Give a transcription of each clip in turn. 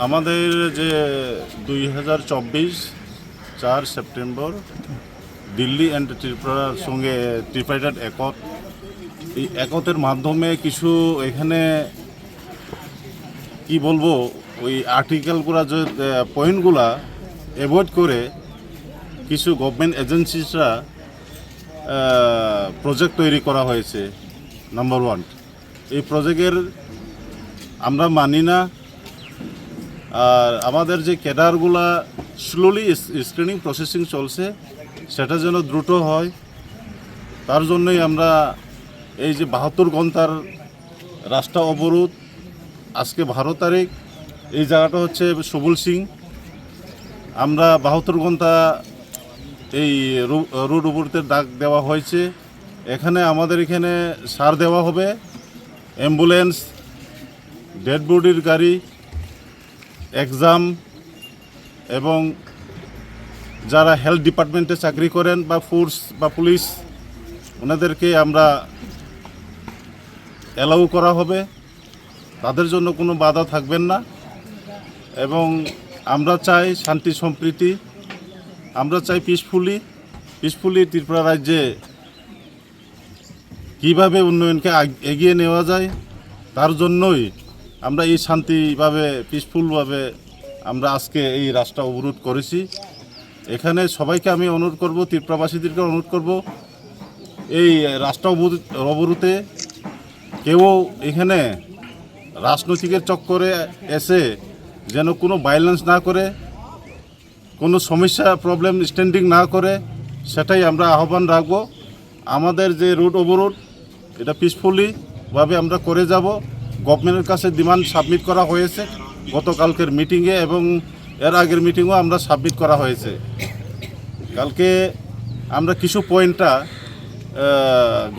আমাদের যে 2024 4 September Delhi and ত্রিপুরার সঙ্গে ট্রিপাইটার একত, এই একতের মাধ্যমে কিছু এখানে কি বলবো, ওই আর্টিকেলগুলো যে পয়েন্টগুলা অ্যাভয়েড করে কিছু গভর্নমেন্ট এজেন্সিসরা প্রজেক্ট তৈরি করা হয়েছে। নাম্বার 1, এই প্রজেক্টের আমরা মানি না। আর আমাদের যে ক্যাডারগুলা স্লোলি স্ক্রিনিং প্রসেসিং চলছে, সেটা যেন দ্রুত হয়, তার জন্যই আমরা এই যে 72 ঘন্টার রাস্তা অবরোধ, আজকে 12 তারিখ, এই জায়গাটা হচ্ছে সবুল সিং। আমরা 72 ঘন্টা এই রোড অবরোধের ডাক দেওয়া হয়েছে। আমাদের এখানে সার দেওয়া হবে, অ্যাম্বুলেন্স, ডেড বডির গাড়ি, এক্সাম, এবং যারা হেলথ ডিপার্টমেন্টে চাকরি করেন বা ফোর্স বা পুলিশ, ওনাদেরকে আমরা অ্যালাউ করা হবে, তাদের জন্য কোনো বাধা থাকবেন না। এবং আমরা চাই শান্তি সম্প্রীতি, আমরা চাই পিসফুলি ত্রিপুরা রাজ্যে কীভাবে উন্নয়নকে এগিয়ে নেওয়া যায়, তার জন্যই আমরা এই শান্তিভাবে পিসফুলভাবে আমরা আজকে এই রাস্তা অবরোধ করেছি। এখানে সবাইকে আমি অনুরোধ করব, ত্রিপুরাবাসীদেরকে অনুরোধ করব, এই রাস্তা অবরোধে কেউ এখানে রাজনৈতিকের চক্করে এসে যেন কোনো ভায়োলেন্স না করে, কোনো সমস্যা প্রবলেম স্ট্যান্ডিং না করে, সেটাই আমরা আহ্বান রাখব। আমাদের যে রোড অবরোধ, এটা পিসফুলিভাবে আমরা করে যাব। গভর্নমেন্টের কাছে ডিমান্ড সাবমিট করা হয়েছে গতকালকের মিটিংয়ে, এবং এর আগের মিটিংও আমরা সাবমিট করা হয়েছে। কালকে আমরা কিছু পয়েন্টটা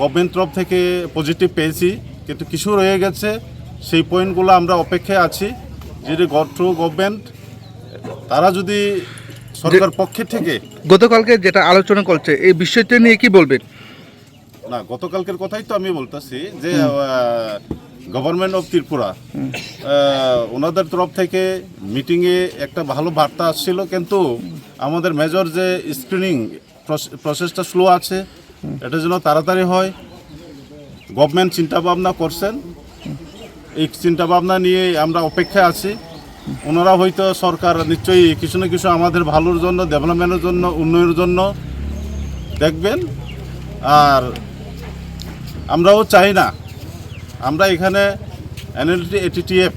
গভর্নমেন্ট তরফ থেকে পজিটিভ পেয়েছি, কিন্তু কিছু রয়ে গেছে। সেই পয়েন্টগুলো আমরা অপেক্ষায় আছি, যদি গভর্নমেন্ট তারা যদি সরকার পক্ষে থেকে গতকালকে যেটা আলোচনা করছে এই বিষয়টা নিয়ে কি বলবেন? না, গতকালকের কথাই তো আমি বলতেছি যে গভর্নমেন্ট অফ ত্রিপুরা ওনাদের তরফ থেকে মিটিংয়ে একটা ভালো বার্তা আসছিল, কিন্তু আমাদের মেজর যে স্ক্রিনিং প্রসেসটা স্লো আছে, এটা যেন তাড়াতাড়ি হয়। গভর্নমেন্ট চিন্তাভাবনা করছেন, এই চিন্তাভাবনা নিয়ে আমরা অপেক্ষায় আছি। ওনারা হয়তো সরকার নিশ্চয়ই কিছু না কিছু আমাদের ভালোর জন্য, ডেভেলপমেন্টের জন্য, উন্নয়নের জন্য দেখবেন। আর আমরাও চাই না আমরা এখানে এনএলটি এটিটিএফ